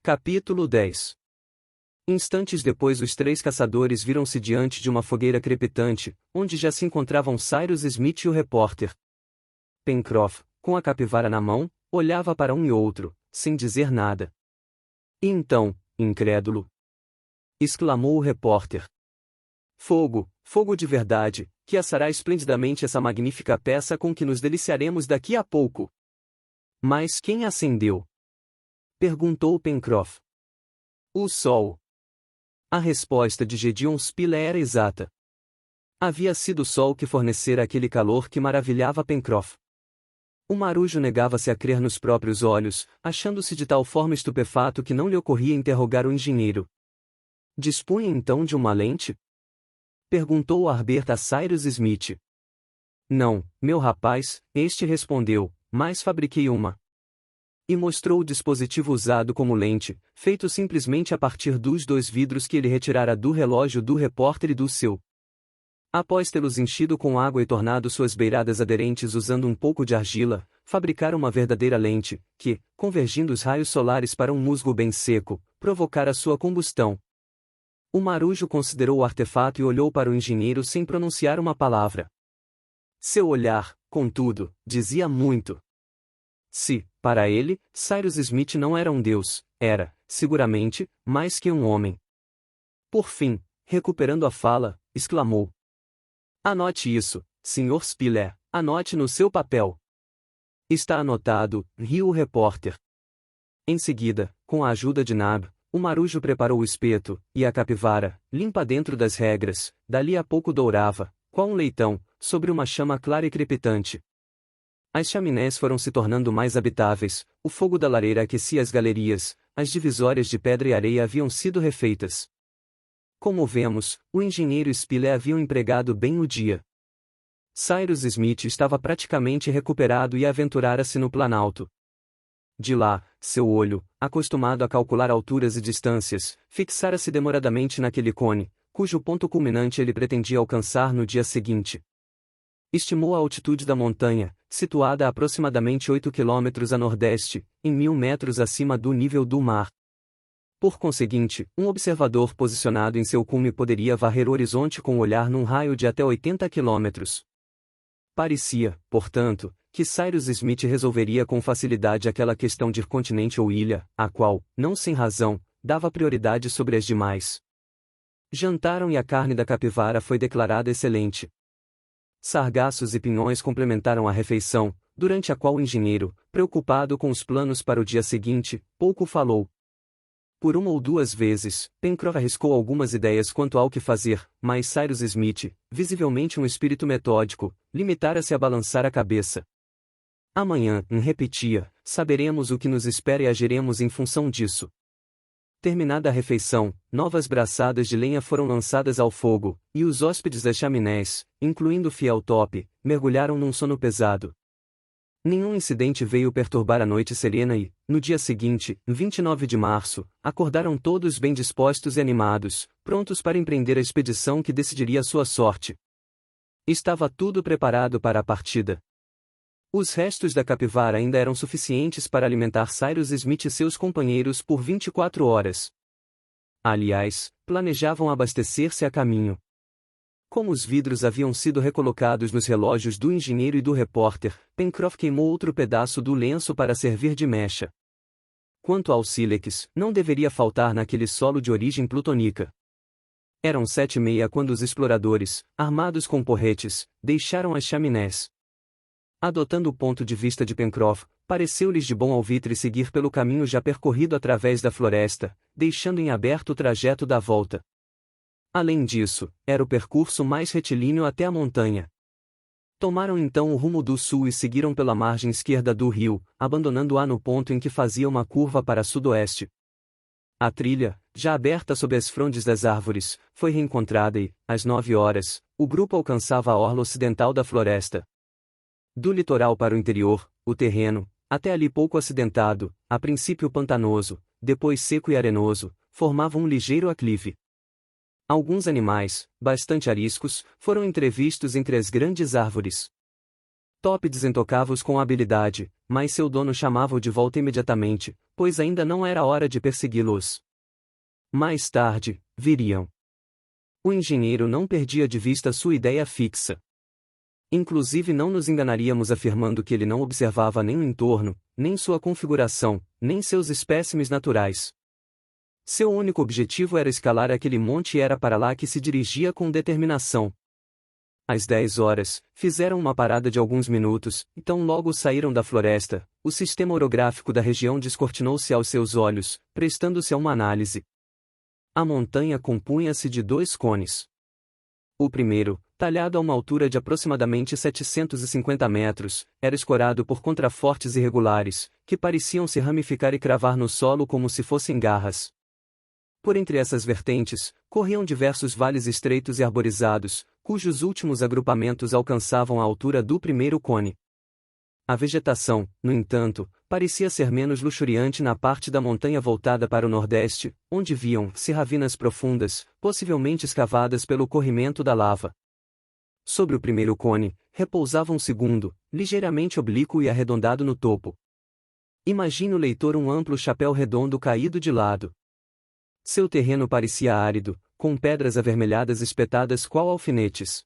Capítulo 10. Instantes depois os três caçadores viram-se diante de uma fogueira crepitante, onde já se encontravam Cyrus Smith e o repórter. Pencroff, com a capivara na mão, olhava para um e outro, sem dizer nada. E então, incrédulo, exclamou o repórter. Fogo, fogo de verdade, que assará esplendidamente essa magnífica peça com que nos deliciaremos daqui a pouco. Mas quem acendeu? Perguntou Pencroff. O sol. A resposta de Gédéon Spilett era exata. Havia sido o sol que fornecera aquele calor que maravilhava Pencroff. O marujo negava-se a crer nos próprios olhos, achando-se de tal forma estupefato que não lhe ocorria interrogar o engenheiro. Dispunha então de uma lente? Perguntou Harbert a Cyrus Smith. Não, meu rapaz, este respondeu, mas fabriquei uma. E mostrou o dispositivo usado como lente, feito simplesmente a partir dos dois vidros que ele retirara do relógio do repórter e do seu. Após tê-los enchido com água e tornado suas beiradas aderentes usando um pouco de argila, fabricaram uma verdadeira lente, que, convergindo os raios solares para um musgo bem seco, provocara sua combustão. O marujo considerou o artefato e olhou para o engenheiro sem pronunciar uma palavra. Seu olhar, contudo, dizia muito. Se, para ele, Cyrus Smith não era um deus, era, seguramente, mais que um homem. Por fim, recuperando a fala, exclamou. Anote isso, Sr. Spilett, anote no seu papel. Está anotado, riu o repórter. Em seguida, com a ajuda de Nab, o marujo preparou o espeto, e a capivara, limpa dentro das regras, dali a pouco dourava, qual um leitão, sobre uma chama clara e crepitante. As chaminés foram se tornando mais habitáveis, o fogo da lareira aquecia as galerias, as divisórias de pedra e areia haviam sido refeitas. Como vemos, o engenheiro Spilett havia empregado bem o dia. Cyrus Smith estava praticamente recuperado e aventurara-se no planalto. De lá, seu olho, acostumado a calcular alturas e distâncias, fixara-se demoradamente naquele cone, cujo ponto culminante ele pretendia alcançar no dia seguinte. Estimou a altitude da montanha, situada a aproximadamente 8 quilômetros a nordeste, em 1000 metros acima do nível do mar. Por conseguinte, um observador posicionado em seu cume poderia varrer o horizonte com o olhar num raio de até 80 quilômetros. Parecia, portanto, que Cyrus Smith resolveria com facilidade aquela questão de continente ou ilha, a qual, não sem razão, dava prioridade sobre as demais. Jantaram e a carne da capivara foi declarada excelente. Sargassos e pinhões complementaram a refeição, durante a qual o engenheiro, preocupado com os planos para o dia seguinte, pouco falou. Por uma ou duas vezes, Pencroff arriscou algumas ideias quanto ao que fazer, mas Cyrus Smith, visivelmente um espírito metódico, limitara-se a balançar a cabeça. Amanhã, repetia, saberemos o que nos espera e agiremos em função disso. Terminada a refeição, novas braçadas de lenha foram lançadas ao fogo, e os hóspedes das chaminés, incluindo o fiel Top, mergulharam num sono pesado. Nenhum incidente veio perturbar a noite serena e, no dia seguinte, 29 de março, acordaram todos bem dispostos e animados, prontos para empreender a expedição que decidiria sua sorte. Estava tudo preparado para a partida. Os restos da capivara ainda eram suficientes para alimentar Cyrus Smith e seus companheiros por 24 horas. Aliás, planejavam abastecer-se a caminho. Como os vidros haviam sido recolocados nos relógios do engenheiro e do repórter, Pencroff queimou outro pedaço do lenço para servir de mecha. Quanto ao sílex, não deveria faltar naquele solo de origem plutônica. Eram 7h30 quando os exploradores, armados com porretes, deixaram as chaminés. Adotando o ponto de vista de Pencroff, pareceu-lhes de bom alvitre seguir pelo caminho já percorrido através da floresta, deixando em aberto o trajeto da volta. Além disso, era o percurso mais retilíneo até a montanha. Tomaram então o rumo do sul e seguiram pela margem esquerda do rio, abandonando-a no ponto em que fazia uma curva para sudoeste. A trilha, já aberta sob as frondes das árvores, foi reencontrada e, às 9 horas, o grupo alcançava a orla ocidental da floresta. Do litoral para o interior, o terreno, até ali pouco acidentado, a princípio pantanoso, depois seco e arenoso, formava um ligeiro aclive. Alguns animais, bastante ariscos, foram entrevistos entre as grandes árvores. Top desentocava-os com habilidade, mas seu dono chamava-o de volta imediatamente, pois ainda não era hora de persegui-los. Mais tarde, viriam. O engenheiro não perdia de vista sua ideia fixa. Inclusive não nos enganaríamos afirmando que ele não observava nem o entorno, nem sua configuração, nem seus espécimes naturais. Seu único objetivo era escalar aquele monte e era para lá que se dirigia com determinação. Às 10 horas, fizeram uma parada de alguns minutos, e tão logo saíram da floresta, o sistema orográfico da região descortinou-se aos seus olhos, prestando-se a uma análise. A montanha compunha-se de 2 cones. O primeiro, talhado a uma altura de aproximadamente 750 metros, era escorado por contrafortes irregulares, que pareciam se ramificar e cravar no solo como se fossem garras. Por entre essas vertentes, corriam diversos vales estreitos e arborizados, cujos últimos agrupamentos alcançavam a altura do primeiro cone. A vegetação, no entanto, parecia ser menos luxuriante na parte da montanha voltada para o nordeste, onde viam-se ravinas profundas, possivelmente escavadas pelo corrimento da lava. Sobre o primeiro cone, repousava um segundo, ligeiramente oblíquo e arredondado no topo. Imagine o leitor um amplo chapéu redondo caído de lado. Seu terreno parecia árido, com pedras avermelhadas espetadas qual alfinetes.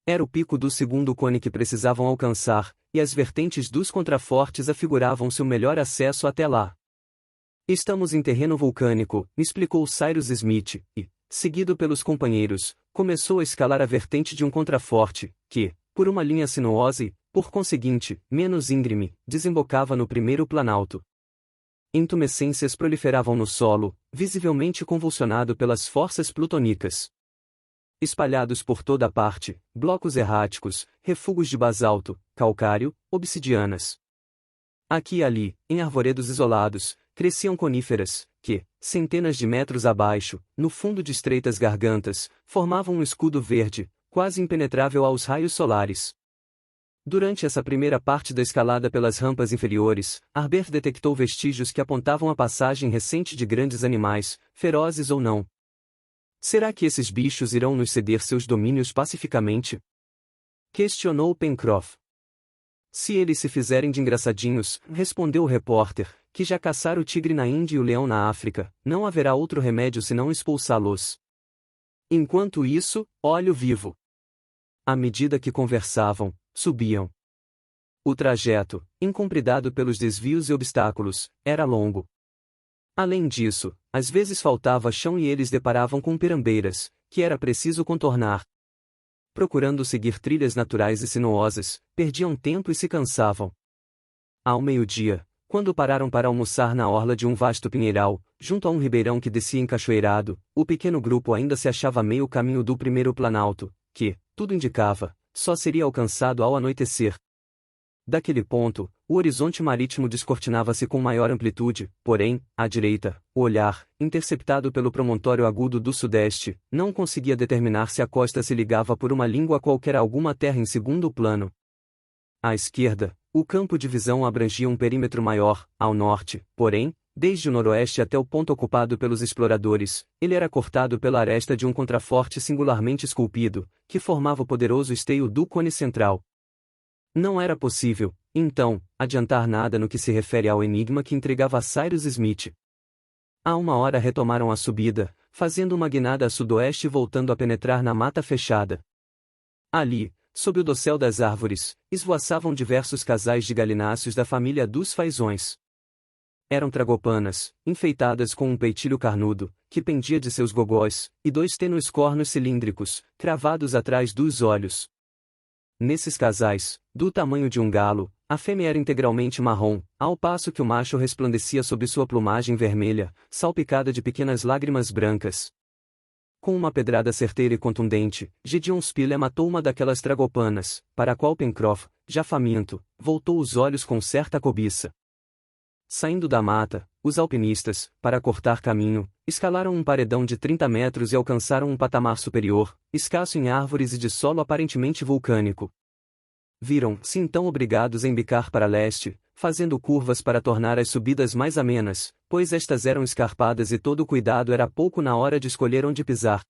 Era o pico do segundo cone que precisavam alcançar, e as vertentes dos contrafortes afiguravam-se o melhor acesso até lá. Estamos em terreno vulcânico, explicou Cyrus Smith, e, seguido pelos companheiros, começou a escalar a vertente de um contraforte, que, por uma linha sinuosa e, por conseguinte, menos íngreme, desembocava no primeiro planalto. Intumescências proliferavam no solo, visivelmente convulsionado pelas forças plutônicas. Espalhados por toda a parte, blocos erráticos, refugos de basalto, calcário, obsidianas. Aqui e ali, em arvoredos isolados, cresciam coníferas, que, centenas de metros abaixo, no fundo de estreitas gargantas, formavam um escudo verde, quase impenetrável aos raios solares. Durante essa primeira parte da escalada pelas rampas inferiores, Harbert detectou vestígios que apontavam a passagem recente de grandes animais, ferozes ou não. Será que esses bichos irão nos ceder seus domínios pacificamente? Questionou Pencroff. Se eles se fizerem de engraçadinhos, respondeu o repórter, que já caçaram o tigre na Índia e o leão na África, não haverá outro remédio senão expulsá-los. Enquanto isso, olho vivo. À medida que conversavam, subiam. O trajeto, incompridado pelos desvios e obstáculos, era longo. Além disso, às vezes faltava chão e eles deparavam com pirambeiras, que era preciso contornar. Procurando seguir trilhas naturais e sinuosas, perdiam tempo e se cansavam. Ao meio-dia, quando pararam para almoçar na orla de um vasto pinheiral, junto a um ribeirão que descia encachoeirado, o pequeno grupo ainda se achava a meio caminho do primeiro planalto, que, tudo indicava, só seria alcançado ao anoitecer. Daquele ponto, o horizonte marítimo descortinava-se com maior amplitude, porém, à direita, o olhar, interceptado pelo promontório agudo do sudeste, não conseguia determinar se a costa se ligava por uma língua qualquer a alguma terra em segundo plano. À esquerda, o campo de visão abrangia um perímetro maior, ao norte, porém, desde o noroeste até o ponto ocupado pelos exploradores, ele era cortado pela aresta de um contraforte singularmente esculpido, que formava o poderoso esteio do cone central. Não era possível, então, adiantar nada no que se refere ao enigma que entregava a Cyrus Smith. À uma hora retomaram a subida, fazendo uma guinada a sudoeste e voltando a penetrar na mata fechada. Ali, sob o dossel das árvores, esvoaçavam diversos casais de galináceos da família dos fazões. Eram tragopanas, enfeitadas com um peitilho carnudo, que pendia de seus gogós, e 2 tênues cornos cilíndricos, cravados atrás dos olhos. Nesses casais, do tamanho de um galo, a fêmea era integralmente marrom, ao passo que o macho resplandecia sob sua plumagem vermelha, salpicada de pequenas lágrimas brancas. Com uma pedrada certeira e contundente, Gideon Spilett matou uma daquelas tragopanas, para a qual Pencroff, já faminto, voltou os olhos com certa cobiça. Saindo da mata, os alpinistas, para cortar caminho, escalaram um paredão de 30 metros e alcançaram um patamar superior, escasso em árvores e de solo aparentemente vulcânico. Viram-se então obrigados a embicar para leste, fazendo curvas para tornar as subidas mais amenas, pois estas eram escarpadas e todo o cuidado era pouco na hora de escolher onde pisar.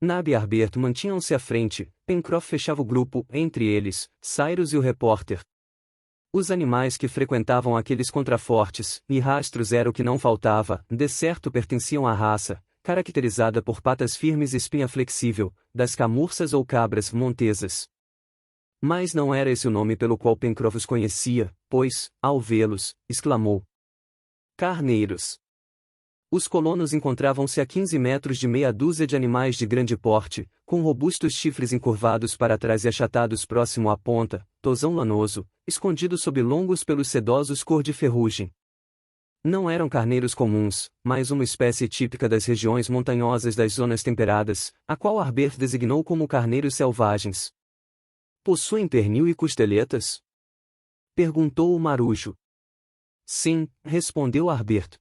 Nab e Harbert mantinham-se à frente, Pencroff fechava o grupo, entre eles, Cyrus e o repórter. Os animais que frequentavam aqueles contrafortes, e rastros era o que não faltava, de certo pertenciam à raça, caracterizada por patas firmes e espinha flexível, das camurças ou cabras montesas. Mas não era esse o nome pelo qual Pencroff os conhecia, pois, ao vê-los, exclamou: carneiros! Os colonos encontravam-se a 15 metros de meia dúzia de animais de grande porte, com robustos chifres encurvados para trás e achatados próximo à ponta, tosão lanoso, escondido sob longos pelos sedosos cor de ferrugem. Não eram carneiros comuns, mas uma espécie típica das regiões montanhosas das zonas temperadas, a qual Harbert designou como carneiros selvagens. Possuem pernil e costeletas? Perguntou o marujo. Sim, respondeu Harbert.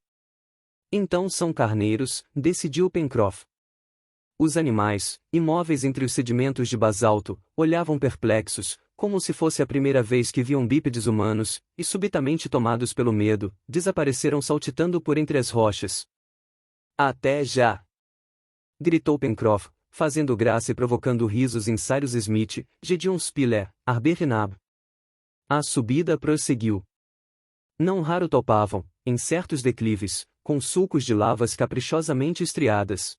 Então são carneiros, decidiu Pencroff. Os animais, imóveis entre os sedimentos de basalto, olhavam perplexos, como se fosse a primeira vez que viam bípedes humanos, e subitamente tomados pelo medo, desapareceram saltitando por entre as rochas. Até já! Gritou Pencroff, fazendo graça e provocando risos em Cyrus Smith, Gédéon Spilett, Harbert e Nab. A subida prosseguiu. Não raro topavam, em certos declives, com sulcos de lavas caprichosamente estriadas.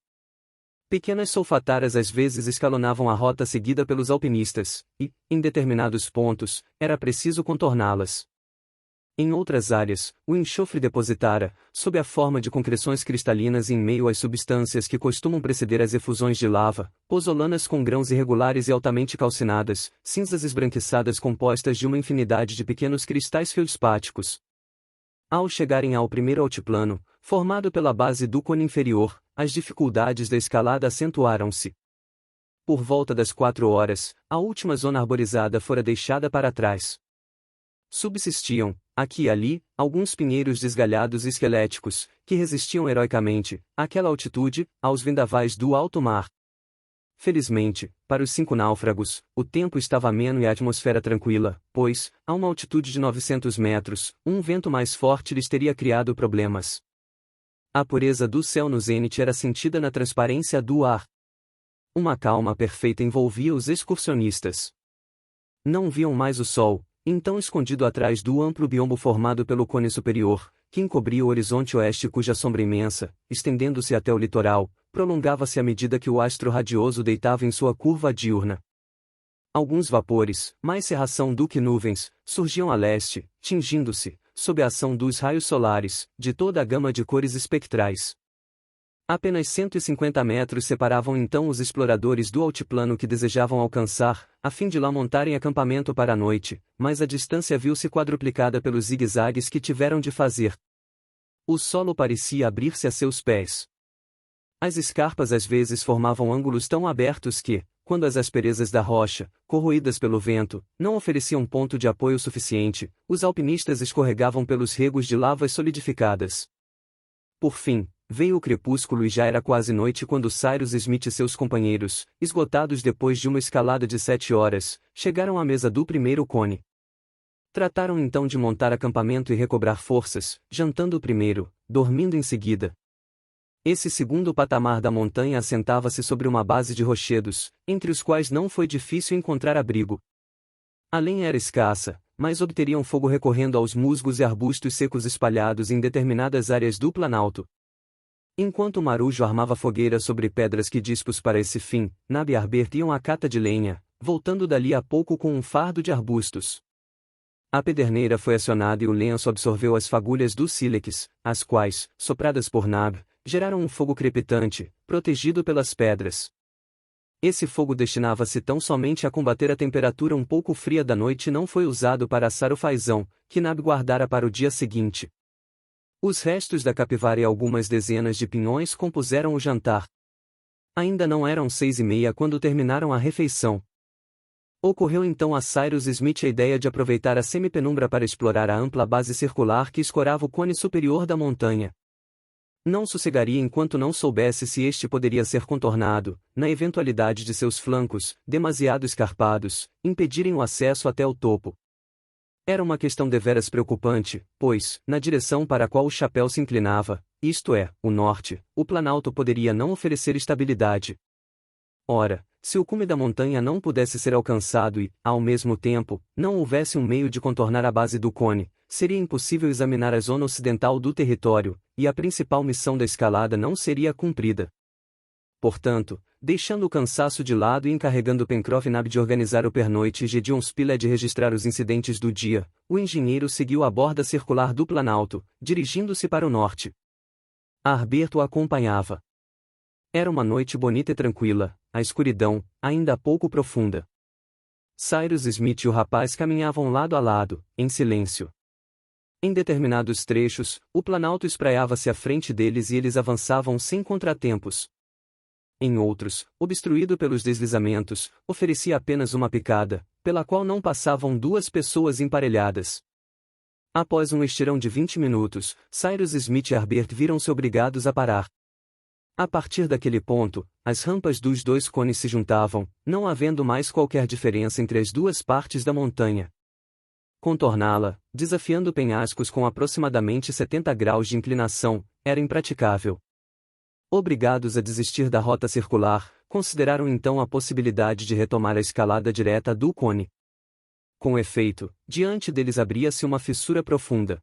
Pequenas solfataras às vezes escalonavam a rota seguida pelos alpinistas, e, em determinados pontos, era preciso contorná-las. Em outras áreas, o enxofre depositara, sob a forma de concreções cristalinas em meio às substâncias que costumam preceder as efusões de lava, pozolanas com grãos irregulares e altamente calcinadas, cinzas esbranquiçadas compostas de uma infinidade de pequenos cristais feldspáticos. Ao chegarem ao primeiro altiplano, formado pela base do cone inferior, as dificuldades da escalada acentuaram-se. Por volta das 4 horas, a última zona arborizada fora deixada para trás. Subsistiam, aqui e ali, alguns pinheiros desgalhados e esqueléticos, que resistiam heroicamente, àquela altitude, aos vendavais do alto mar. Felizmente, para os 5 náufragos, o tempo estava ameno e a atmosfera tranquila, pois, a uma altitude de 900 metros, um vento mais forte lhes teria criado problemas. A pureza do céu no zênite era sentida na transparência do ar. Uma calma perfeita envolvia os excursionistas. Não viam mais o sol, então escondido atrás do amplo biombo formado pelo cone superior, que encobria o horizonte oeste cuja sombra imensa, estendendo-se até o litoral, prolongava-se à medida que o astro radioso deitava em sua curva diurna. Alguns vapores, mais cerração do que nuvens, surgiam a leste, tingindo-se, sob a ação dos raios solares, de toda a gama de cores espectrais. Apenas 150 metros separavam então os exploradores do altiplano que desejavam alcançar, a fim de lá montarem acampamento para a noite, mas a distância viu-se quadruplicada pelos zigue-zagues que tiveram de fazer. O solo parecia abrir-se a seus pés. As escarpas às vezes formavam ângulos tão abertos que, quando as asperezas da rocha, corroídas pelo vento, não ofereciam ponto de apoio suficiente, os alpinistas escorregavam pelos regos de lavas solidificadas. Por fim, veio o crepúsculo e já era quase noite quando Cyrus Smith e seus companheiros, esgotados depois de uma escalada de 7 horas, chegaram à mesa do primeiro cone. Trataram então de montar acampamento e recobrar forças, jantando primeiro, dormindo em seguida. Esse segundo patamar da montanha assentava-se sobre uma base de rochedos, entre os quais não foi difícil encontrar abrigo. A lenha era escassa, mas obteriam fogo recorrendo aos musgos e arbustos secos espalhados em determinadas áreas do planalto. Enquanto o marujo armava fogueira sobre pedras que dispôs para esse fim, Nab e Harbert iam à cata de lenha, voltando dali a pouco com um fardo de arbustos. A pederneira foi acionada e o lenço absorveu as fagulhas do sílex, as quais, sopradas por Nab, geraram um fogo crepitante, protegido pelas pedras. Esse fogo destinava-se tão somente a combater a temperatura um pouco fria da noite e não foi usado para assar o fazão, que Nab guardara para o dia seguinte. Os restos da capivara e algumas dezenas de pinhões compuseram o jantar. Ainda não eram 6:30 quando terminaram a refeição. Ocorreu então a Cyrus Smith a ideia de aproveitar a semipenumbra para explorar a ampla base circular que escorava o cone superior da montanha. Não sossegaria enquanto não soubesse se este poderia ser contornado, na eventualidade de seus flancos, demasiado escarpados, impedirem o acesso até o topo. Era uma questão deveras preocupante, pois, na direção para a qual o chapéu se inclinava, isto é, o norte, o planalto poderia não oferecer estabilidade. Ora, se o cume da montanha não pudesse ser alcançado e, ao mesmo tempo, não houvesse um meio de contornar a base do cone, seria impossível examinar a zona ocidental do território, e a principal missão da escalada não seria cumprida. Portanto, deixando o cansaço de lado e encarregando Pencroff e Nab de organizar o pernoite e Gedeon Spilett de registrar os incidentes do dia, o engenheiro seguiu a borda circular do Planalto, dirigindo-se para o norte. Harbert o acompanhava. Era uma noite bonita e tranquila, a escuridão, ainda pouco profunda. Cyrus Smith e o rapaz caminhavam lado a lado, em silêncio. Em determinados trechos, o Planalto espraiava-se à frente deles e eles avançavam sem contratempos. Em outros, obstruído pelos deslizamentos, oferecia apenas uma picada, pela qual não passavam duas pessoas emparelhadas. Após um estirão de 20 minutos, Cyrus Smith e Harbert viram-se obrigados a parar. A partir daquele ponto, as rampas dos dois cones se juntavam, não havendo mais qualquer diferença entre as duas partes da montanha. Contorná-la, desafiando penhascos com aproximadamente 70 graus de inclinação, era impraticável. Obrigados a desistir da rota circular, consideraram então a possibilidade de retomar a escalada direta do cone. Com efeito, diante deles abria-se uma fissura profunda.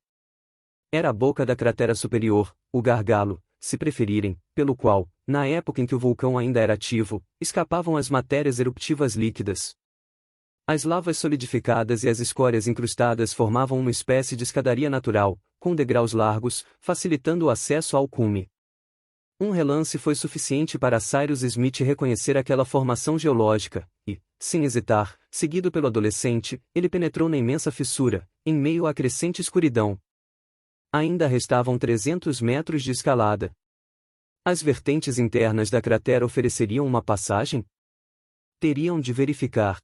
Era a boca da cratera superior, o gargalo, se preferirem, pelo qual, na época em que o vulcão ainda era ativo, escapavam as matérias eruptivas líquidas. As lavas solidificadas e as escórias incrustadas formavam uma espécie de escadaria natural, com degraus largos, facilitando o acesso ao cume. Um relance foi suficiente para Cyrus Smith reconhecer aquela formação geológica, e, sem hesitar, seguido pelo adolescente, ele penetrou na imensa fissura, em meio à crescente escuridão. Ainda restavam 300 metros de escalada. As vertentes internas da cratera ofereceriam uma passagem? Teriam de verificar.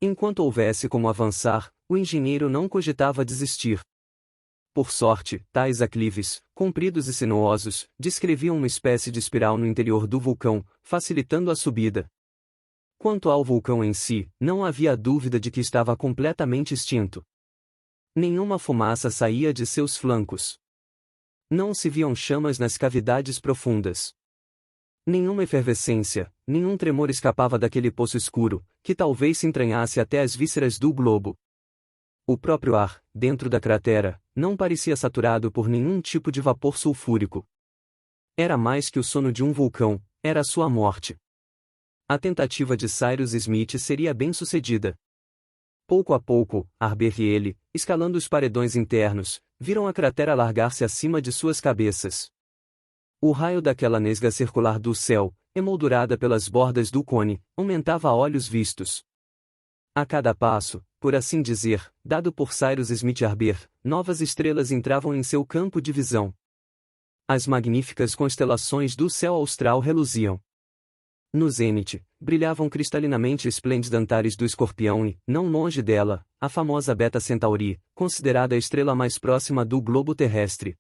Enquanto houvesse como avançar, o engenheiro não cogitava desistir. Por sorte, tais aclives, compridos e sinuosos, descreviam uma espécie de espiral no interior do vulcão, facilitando a subida. Quanto ao vulcão em si, não havia dúvida de que estava completamente extinto. Nenhuma fumaça saía de seus flancos. Não se viam chamas nas cavidades profundas. Nenhuma efervescência, nenhum tremor escapava daquele poço escuro, que talvez se entranhasse até as vísceras do globo. O próprio ar, dentro da cratera, não parecia saturado por nenhum tipo de vapor sulfúrico. Era mais que o sono de um vulcão, era a sua morte. A tentativa de Cyrus Smith seria bem-sucedida. Pouco a pouco, Harbert e ele, escalando os paredões internos, viram a cratera alargar-se acima de suas cabeças. O raio daquela nesga circular do céu, emoldurada pelas bordas do cone, aumentava a olhos vistos. A cada passo, por assim dizer, dado por Cyrus Smith e Harbert, novas estrelas entravam em seu campo de visão. As magníficas constelações do céu austral reluziam. No zênite, brilhavam cristalinamente esplêndidos Antares do Escorpião e, não longe dela, a famosa Beta Centauri, considerada a estrela mais próxima do globo terrestre.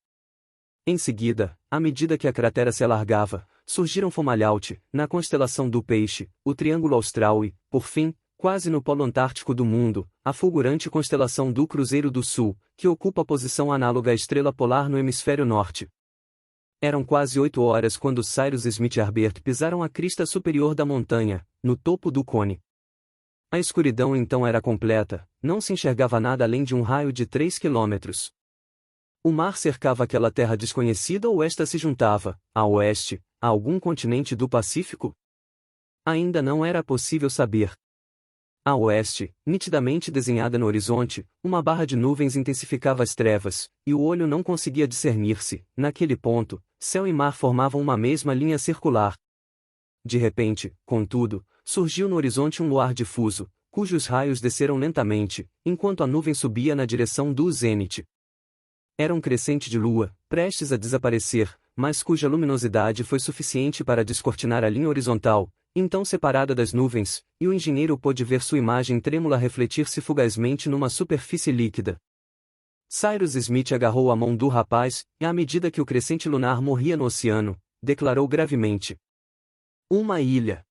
Em seguida, à medida que a cratera se alargava, surgiram Fomalhaut, na constelação do Peixe, o Triângulo Austral e, por fim, quase no polo antártico do mundo, a fulgurante constelação do Cruzeiro do Sul, que ocupa a posição análoga à estrela polar no hemisfério norte. Eram quase 8 horas quando Cyrus Smith e Harbert pisaram a crista superior da montanha, no topo do cone. A escuridão então era completa, não se enxergava nada além de um raio de 3 quilômetros. O mar cercava aquela terra desconhecida ou esta se juntava, a oeste, a algum continente do Pacífico? Ainda não era possível saber. A oeste, nitidamente desenhada no horizonte, uma barra de nuvens intensificava as trevas, e o olho não conseguia discernir se, naquele ponto, céu e mar formavam uma mesma linha circular. De repente, contudo, surgiu no horizonte um luar difuso, cujos raios desceram lentamente, enquanto a nuvem subia na direção do zênite. Era um crescente de lua, prestes a desaparecer, mas cuja luminosidade foi suficiente para descortinar a linha horizontal, então separada das nuvens, e o engenheiro pôde ver sua imagem trêmula refletir-se fugazmente numa superfície líquida. Cyrus Smith agarrou a mão do rapaz, e à medida que o crescente lunar morria no oceano, declarou gravemente: "Uma ilha."